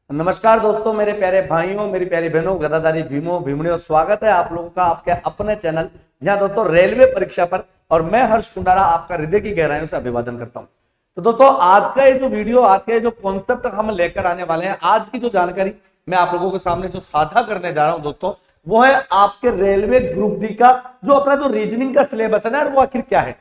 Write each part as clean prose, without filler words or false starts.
नमस्कार दोस्तों, मेरे प्यारे भाइयों, मेरी प्यारी बहनों, गदाधारी भीमों भीमड़ियों, स्वागत है आप लोगों का आपके अपने चैनल जहां दोस्तों रेलवे परीक्षा पर। और मैं हर्ष कुंडारा आपका हृदय की गहराइयों से अभिवादन करता हूं। तो दोस्तों आज का ये जो वीडियो, आज का ये जो कॉन्सेप्ट हम लेकर आने वाले हैं, आज की जो जानकारी मैं आप लोगों के सामने जो साझा करने जा रहा हूं दोस्तों, वो है आपके रेलवे ग्रुप डी का जो अपना जो रीजनिंग का सिलेबस है ना, वो आखिर क्या है।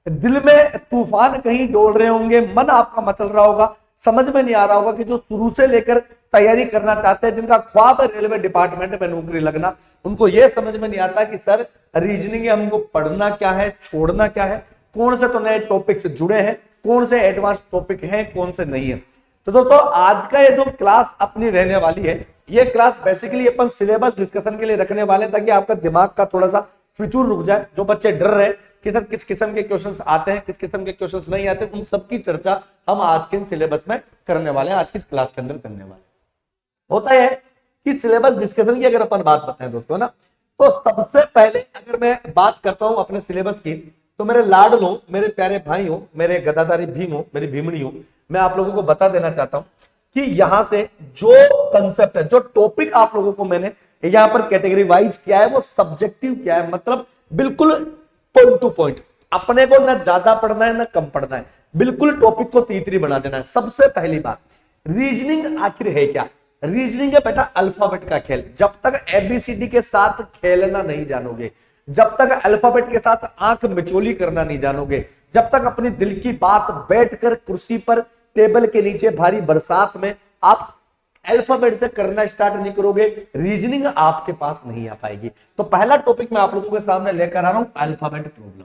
दिल में तूफान कहीं डोल रहे होंगे, मन आपका मचल रहा होगा, समझ में नहीं आ रहा होगा कि जो शुरू से लेकर तैयारी करना चाहते हैं, जिनका ख्वाब है रेलवे डिपार्टमेंट में नौकरी लगना, उनको यह समझ में नहीं आता कि सर रीजनिंग हमको पढ़ना क्या है, छोड़ना क्या है, कौन से तो नए टॉपिक से जुड़े हैं, कौन से एडवांस टॉपिक हैं, कौन से नहीं है। तो दोस्तों आज का ये जो क्लास अपनी रहने वाली है, ये क्लास बेसिकली अपन सिलेबस डिस्कशन के लिए रखने वाले हैं, ताकि आपका दिमाग का थोड़ा सा फितूर रुक जाए। जो बच्चे डर रहे हैं कि सर किस किस्म के क्वेश्चंस आते हैं, किस किस्म के क्वेश्चंस नहीं आते, उन सबकी चर्चा हम आज के सिलेबस में करने वाले हैं, आज की क्लास के अंदर करने वाले हैं। होता है कि सिलेबस डिस्कशन की अगर अपन बात बताएं दोस्तों ना, तो सबसे पहले अगर मैं बात करता हूं अपने सिलेबस की, तो मेरे लाडलों, मेरे प्यारे भाइयों, मेरे गदाधारी भीमों, मेरी भीमड़ियों, मैं आप लोगों को बता देना चाहता हूं कि यहां से जो कंसेप्ट है, जो टॉपिक आप लोगों को मैंने यहां पर कैटेगरी वाइज किया है, वो सब्जेक्टिव क्या है, मतलब बिल्कुल पॉइंट टू पॉइंट। अपने को ना ज्यादा पढ़ना है ना कम पढ़ना है, बिल्कुल टॉपिक को तीतरी बना देना है। सबसे पहली बात, रीजनिंग आखिर है क्या। रीजनिंग है बेटा अल्फाबेट का खेल। जब तक एबीसीडी के साथ खेलना नहीं जानोगे, जब तक अल्फाबेट के साथ आंख मिचोली करना नहीं जानोगे, जब तक अपनी दिल की बात बैठकर कुर्सी पर टेबल के नीचे भारी बरसात में आप अल्फाबेट से करना स्टार्ट नहीं करोगे, रीजनिंग आपके पास नहीं आ पाएगी। तो पहला टॉपिक मैं आप लोगों के सामने लेकर आ रहा हूं, अल्फाबेट प्रॉब्लम।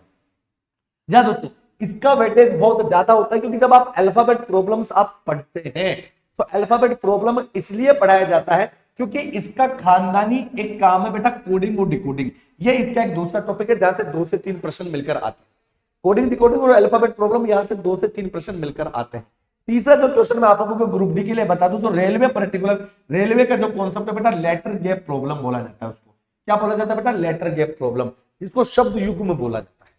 या दोस्तों इसका वेटेज बहुत ज्यादा होता है, क्योंकि जब आप अल्फाबेट प्रॉब्लम्स आप पढ़ते हैं तो अल्फाबेट प्रॉब्लम इसलिए पढ़ाया जाता है क्योंकि इसका खानदानी एक काम है बेटा, कोडिंग और डिकोडिंग। ये इसका एक दूसरा टॉपिक है जहां से 2 से 3 प्रश्न मिलकर आते हैं। कोडिंग, डिकोडिंग और अल्फाबेट प्रॉब्लम, यहां से 2 से 3 प्रश्न मिलकर आते हैं। तीसरा जो क्वेश्चन मैं आप लोगों को ग्रुप डी के लिए बता दूं, जो रेलवे पर्टिकुलर रेलवे का जो कॉन्सेप्ट है बेटा, लेटर गैप प्रॉब्लम बोला जाता है। उसको क्या बोला जाता है बेटा, लेटर गैप प्रॉब्लम, जिसको शब्द युग्म बोला जाता है।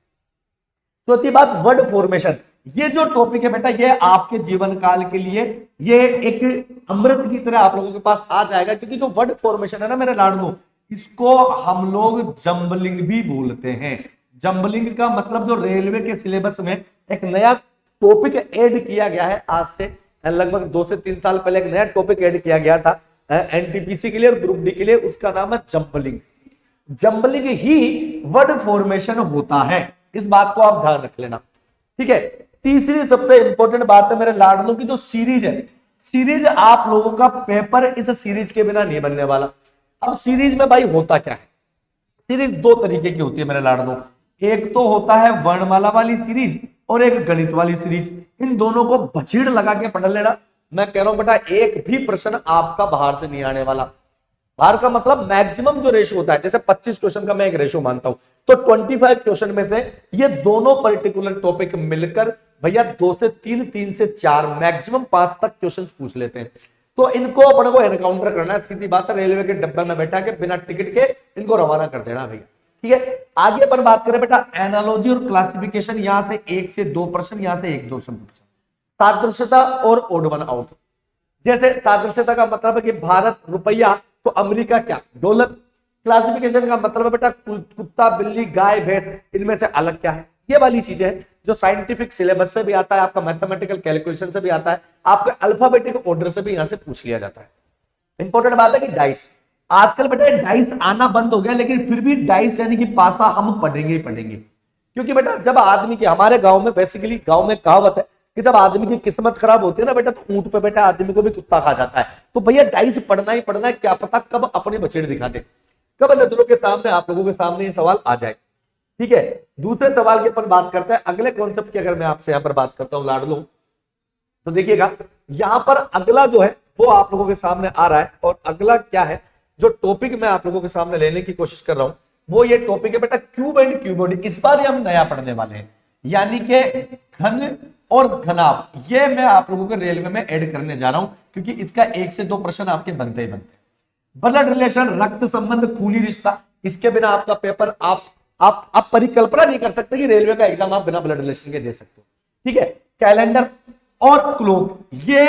चौथी बात, वर्ड फॉर्मेशन। ये जो टॉपिक है बेटा, ये आपके जीवन काल के लिए ये एक अमृत की तरह आप लोगों के पास आ जाएगा, क्योंकि जो वर्ड फॉर्मेशन है ना मेरे लाडलो, इसको हम लोग जंबलिंग भी बोलते हैं। जंबलिंग का मतलब जो रेलवे के सिलेबस में एक नया टॉपिक ऐड किया गया है, आज से लगभग 2 से 3 साल पहले एक नया टॉपिक ऐड किया गया था एनटीपीसी के लिए और ग्रुप डी के लिए, उसका नाम है जंबलिंग। जंबलिंग ही वर्ड फॉर्मेशन होता है, इस बात को आप ध्यान रख लेना, ठीक है। तीसरी सबसे इंपॉर्टेंट बात है मेरे लाडलों की, जो सीरीज है, सीरीज आप लोगों का पेपर इस सीरीज के बिना नहीं बनने वाला। अब सीरीज में भाई होता क्या है, सीरीज 2 तरीके की होती है मेरे लाडलों। एक तो होता है वर्णमाला वाली सीरीज और एक गणित वाली सीरीज। इन दोनों को बछीड़ लगा के पढ़ लेना। मैं कह रहा हूं बेटा, एक भी प्रश्न आपका बाहर से नहीं आने वाला। बाहर का मतलब मैक्सिमम जो रेशो होता है, जैसे 25 क्वेश्चन का मैं एक रेशो मानता हूं, तो 25 क्वेश्चन में से ये दोनों पर्टिकुलर टॉपिक मिलकर भैया 2 से 3, 3 से 4, मैक्सिमम 5 तक क्वेश्चन पूछ लेते हैं। तो इनको अपने को एनकाउंटर करना है, सीधी बात है, रेलवे के डब्बे में बैठा के बिना टिकट के इनको रवाना कर देना भैया, ठीक है। आगे पर बात करें बेटा, एनालॉजी और क्लासिफिकेशन, यहां से 1 से 2 प्रश्न, यहां से 1-2 प्रश्न। सादृश्यता और ओड वन आउट। जैसे सादृश्यता का मतलब है कि भारत रुपया, तो अमेरिका क्या, डॉलर। क्लासिफिकेशन का मतलब है बेटा कुत्ता, बिल्ली, गाय, भैंस, इनमें से अलग क्या है। ये वाली चीजें हैं जो साइंटिफिक सिलेबस से भी आता है, आपका मैथमेटिकल कैलकुलेशन से भी आता है, आपका अल्फाबेटिक ऑर्डर से भी यहां से पूछ लिया जाता है। इंपॉर्टेंट बात है कि डाइस, आजकल बेटा डाइस आना बंद हो गया, लेकिन फिर भी डाइस यानी कि पासा हम पढ़ेंगे ही पढ़ेंगे। क्योंकि बेटा जब आदमी की, हमारे गांव में बेसिकली गांव में कहावत है कि जब आदमी की किस्मत खराब होती है ना बेटा, तो ऊंट पे बेटा आदमी को भी कुत्ता खा जाता है। तो भैया डाइस पढ़ना ही पढ़ना है, क्या पता कब अपने बछेड़ दिखा दे, कब नजरों के सामने, आप लोगों के सामने ये सवाल आ जाए, ठीक है। दूसरे सवाल की अपन बात करते हैं, अगले कॉन्सेप्ट की अगर मैं आपसे यहां पर बात करता हूं लाडलो, तो देखिएगा यहां पर अगला जो है वो आप लोगों के सामने आ रहा है। और अगला क्या है, जो टॉपिक मैं आप लोगों के सामने लेने की कोशिश कर रहा हूं, वो ये टॉपिक है बेटा क्यूब एंड क्यूबॉइड। इस बार हम नया पढ़ने वाले हैं, यानी कि घन और घनाभ। ये मैं आप लोगों के रेलवे में ऐड करने जा रहा हूं, क्योंकि इसका 1 से 2 प्रश्न आपके बनते ही बनते हैं। ब्लड रिलेशन, रक्त संबंध, खूनी रिश्ता, इसके बिना आपका पेपर आप परिकल्पना नहीं कर सकते कि रेलवे का एग्जाम आप बिना ब्लड रिलेशन के दे सकते हो, ठीक है। कैलेंडर, और क्लोक, ये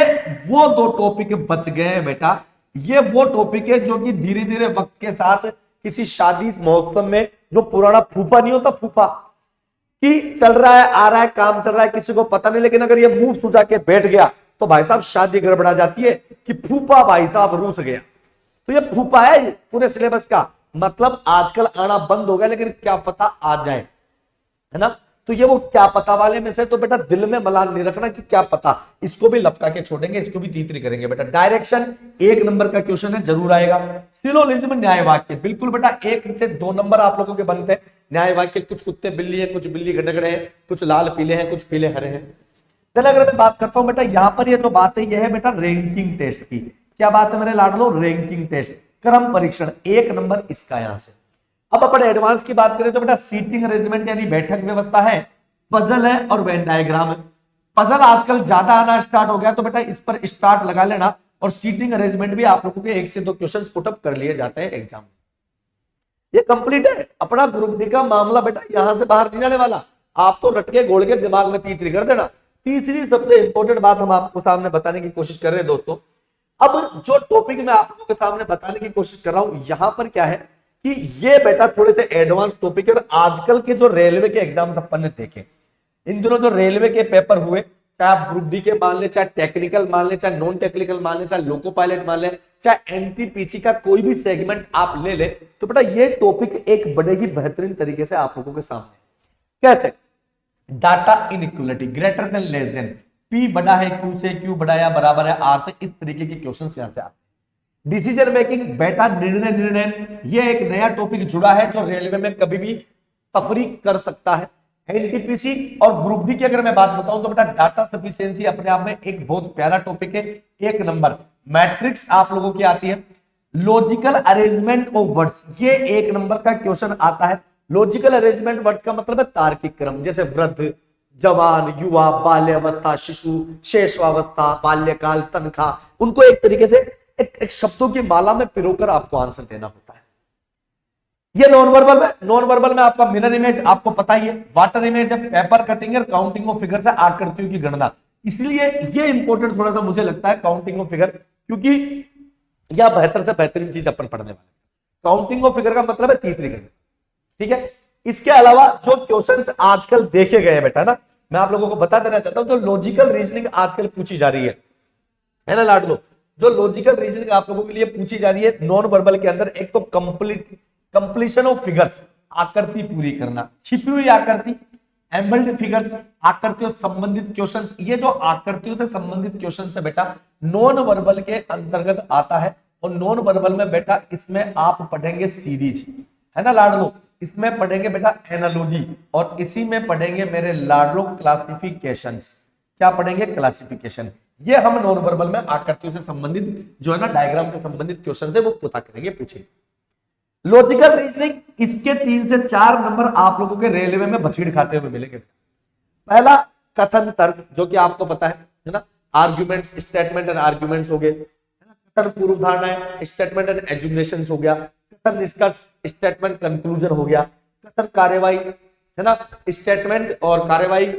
वो दो टॉपिक बच गए हैं बेटा। ये वो टॉपिक है जो कि धीरे धीरे वक्त के साथ किसी शादी महोत्सव में जो पुराना फूफा नहीं होता, फूफा कि चल रहा है, आ रहा है, काम चल रहा है, किसी को पता नहीं, लेकिन अगर ये मुंह सुझा के बैठ गया तो भाई साहब शादी गड़बड़ा जाती है कि फूफा भाई साहब रूस गया। तो ये फूफा है पूरे सिलेबस का, मतलब आजकल आना बंद हो गया, लेकिन क्या पता आ जाए, है ना। तो ये वो क्या पता वाले में से, तो बेटा दिल में मलाल नहीं रखना कि क्या पता, इसको भी लपका के छोड़ेंगे, इसको भी तीतरी करेंगे बेटा। डायरेक्शन 1 नंबर का क्वेश्चन है, जरूर आएगा। सिलोजिज्म न्याय वाक्य, बिल्कुल बेटा 1 से 2 नंबर आप लोगों के बनते हैं। न्याय वाक्य, कुछ कुत्ते बिल्ली है, कुछ बिल्ली गडगड़े हैं, कुछ लाल पीले हैं, कुछ पीले हरे हैं। चल अगर मैं बात करता हूं बेटा, यहां पर ये जो बात है, यह है बेटा रैंकिंग टेस्ट की। क्या बात है मेरे लाडलो? रैंकिंग टेस्ट, क्रम परीक्षण, 1 नंबर इसका यहां से। अब अपन एडवांस की बात करें तो बेटा सीटिंग अरेंजमेंट यानी बैठक व्यवस्था है, पजल है और वेन डायग्राम है। पजल आजकल ज्यादा आना स्टार्ट हो गया, तो बेटा इस पर स्टार्ट लगा लेना। और सीटिंग अरेंजमेंट भी आप लोगों के 1 से 2 क्वेश्चन पुटअप कर लिए जाते हैं एग्जाम में। ये कंप्लीट है अपना ग्रुप डी का मामला बेटा, यहां से बाहर नहीं जाने वाला। आप तो रटके गोल के दिमाग में तीसरी कर देना। तीसरी सबसे इंपॉर्टेंट बात हम आपको सामने बताने की कोशिश कर रहे हैं दोस्तों। अब जो टॉपिक मैं आप लोगों के सामने बताने की कोशिश कर रहा हूं, यहां पर क्या है कि ये बेटा थोड़े से एडवांस टॉपिक है। और आजकल के जो रेलवे के एग्जाम्स अपन ने देखे, इन दिनों जो रेलवे के पेपर हुए, चाहे आप ग्रुप डी के मान ले, चाहे टेक्निकल मान ले, चाहे नॉन टेक्निकल मान ले, चाहे लोको पायलट मान ले, चाहे एनटीपीसी का कोई भी सेगमेंट आप ले ले, तो बेटा ये टॉपिक एक बड़े ही बेहतरीन तरीके से आप लोगों के सामने। कैसे? Data inequality, greater than less than, P बड़ा है क्यू से, क्यू बड़ा या बराबर है आर से, इस तरीके के क्वेश्चंस यहां से आते हैं। डिसीजन मेकिंग बेटा, निर्णय, ये एक नया टॉपिक जुड़ा है जो रेलवे में कभी भी तफरी कर सकता है। एनटीपीसी और ग्रुप डी की अगर मैं बात बताऊं तो बेटा डाटा सफिशिएंसी अपने आप में एक बहुत प्यारा टॉपिक है, 1 नंबर। मैट्रिक्स आप लोगों की आती है। लॉजिकल अरेंजमेंट ऑफ वर्ड्स, ये 1 नंबर का क्वेश्चन आता है। लॉजिकल अरेंजमेंट वर्ड्स का मतलब है तार्किक क्रम, जैसे वृद्ध, जवान, युवा, बाल्यावस्था, शिशु, शेषावस्था, बाल्यकाल, तनखा, उनको एक तरीके से एक शब्दों की माला में पिरोकर आपको आंसर देना होता है। ये नॉन वर्बल में आपका मिरर इमेज आपको पता ही है, वाटर इमेज है, पेपर कटिंग और काउंटिंग ऑफ फिगर से आकृतियों की गणना। इसलिए ये इंपॉर्टेंट थोड़ा सा मुझे लगता है काउंटिंग ऑफ फिगर, क्योंकि यह बेहतर से बेहतरीन चीज अपन पढ़ने वाले। काउंटिंग ऑफ फिगर का मतलब है तीसरी गणना, ठीक है। इसके अलावा जो क्वेश्चंस आजकल देखे गए हैं बेटा ना, मैं आप लोगों को बता देना चाहता हूं, जो लॉजिकल रीजनिंग आजकल पूछी जा रही है ना लाडलो, जो लॉजिकल रीजनिंग आप लोगों के लिए पूछी जा रही है नॉन वर्बल के अंदर, एक तो कंप्लीशन ऑफ फिगर्स, आकृति पूरी करना, छिपी हुई आकृति, एम्बल्ड फिगर्स, आकृतियों से संबंधित क्वेश्चंस। ये जो आकृतियों से संबंधित क्वेश्चंस है बेटा नॉन वर्बल के अंतर्गत आता है। और नॉन वर्बल में बेटा इसमें आप पढ़ेंगे सीरीज, है ना लाडलो, इसमें पढ़ेंगे बेटा एनालॉजी, और इसी में पढ़ेंगे मेरे लाडलो क्लासिफिकेशंस। क्या पढ़ेंगे? क्लासिफिकेशन। ये हम नॉन वर्बल में आकृतियों से संबंधित जो है ना डायग्राम से संबंधित क्वेश्चन है वो पता करेंगे, पूछे। लॉजिकल रीजनिंग, इसके 3 से 4 नंबर आप लोगों के रेलवे में बछीड़ खाते हुए मिलेंगे। पहला कथन तर्क, जो कि आपको पता है ना, आर्ग्यूमेंट्स, स्टेटमेंट एंड आर्ग्यूमेंट्स हो गए, कथन पूर्व धारणाएं, स्टेटमेंट एंड एजुमिनेशंस हो गया, कथन निष्कर्ष, स्टेटमेंट कंक्लूजन हो गया, कथन कार्यवाही, है ना, स्टेटमेंट और कार्यवाही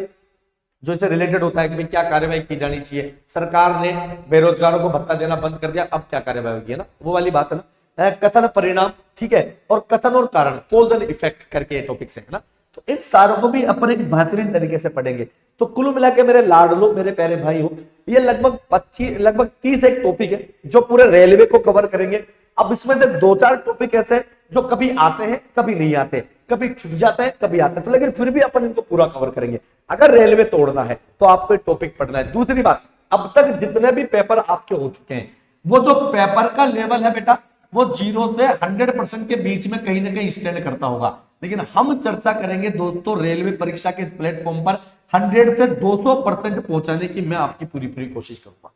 जो इससे रिलेटेड होता है कि क्या कार्यवाही की जानी चाहिए, सरकार ने बेरोजगारों को भत्ता देना बंद कर दिया, अब क्या कार्यवाही होगी, है ना, वो वाली बात है ना। कथन परिणाम, ठीक है, और कथन और कारण, कॉज एंड इफेक्ट करके टॉपिक्स है ना। तो इन सारों को भी अपन एक बेहतरीन तरीके से पढ़ेंगे। तो कुल मिला के मेरे लाडलो, मेरे प्यारे भाई हो, ये लगभग 30 एक टॉपिक है जो पूरे रेलवे को कवर करेंगे। अब इसमें से 2-4 टॉपिक ऐसे जो कभी आते हैं कभी नहीं आते, कभी छूट जाते हैं कभी आते हैं, तो लेकिन फिर भी अपन इनको पूरा कवर करेंगे। अगर रेलवे तोड़ना है तो आपको एक टॉपिक पढ़ना है। दूसरी बात, अब तक जितने भी पेपर आपके हो चुके हैं, वो जो पेपर का लेवल है बेटा, वो 0 से 100% के बीच में कहीं ना कहीं स्टैंड करता होगा। लेकिन हम चर्चा करेंगे दोस्तों रेलवे परीक्षा के इस प्लेटफॉर्म पर 100 से 200% पहुंचाने की मैं आपकी पूरी कोशिश करूंगा।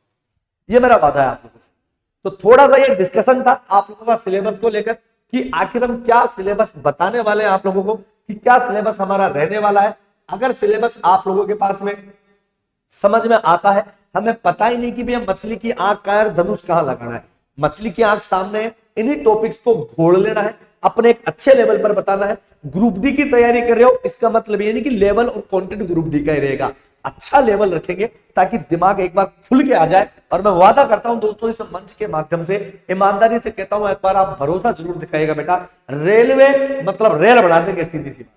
ये मेरा वादा है आप लोगों से। तो थोड़ा सा ये डिस्कशन था आप लोगों का सिलेबस को लेकर कि आखिर हम क्या सिलेबस बताने वाले हैं आप लोगों को, कि क्या सिलेबस हमारा रहने वाला है। अगर सिलेबस आप लोगों के पास में समझ में आता है, हमें पता ही नहीं कि भैया मछली की आंख का धनुष कहां लगाना है, मछली की आंख सामने है, इन्हीं टॉपिक्स को घोड़ लेना है, अपने एक अच्छे लेवल पर बताना है। ग्रुप डी की तैयारी कर रहे हो, इसका मतलब ये नहीं कि लेवल और कंटेंट ग्रुप डी का ही रहेगा। अच्छा लेवल रखेंगे ताकि दिमाग एक बार खुल के आ जाए। और मैं वादा करता हूं दोस्तों, इस मंच के माध्यम से ईमानदारी से कहता हूं, एक बार आप भरोसा जरूर दिखाइएगा बेटा, रेलवे मतलब रेल बना देंगे, सीधी सी बात।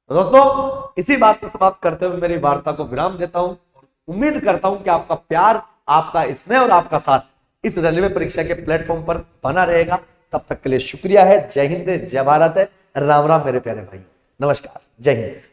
तो दोस्तों इसी बात को समाप्त करते हुए मेरी वार्ता को विराम देता हूं। उम्मीद करता हूं कि आपका प्यार, आपका स्नेह और आपका साथ इस रेलवे परीक्षा के प्लेटफॉर्म पर बना रहेगा। तब तक के लिए शुक्रिया है। जय हिंद, जय भारत है, राम राम मेरे प्यारे भाई, नमस्कार, जय हिंद।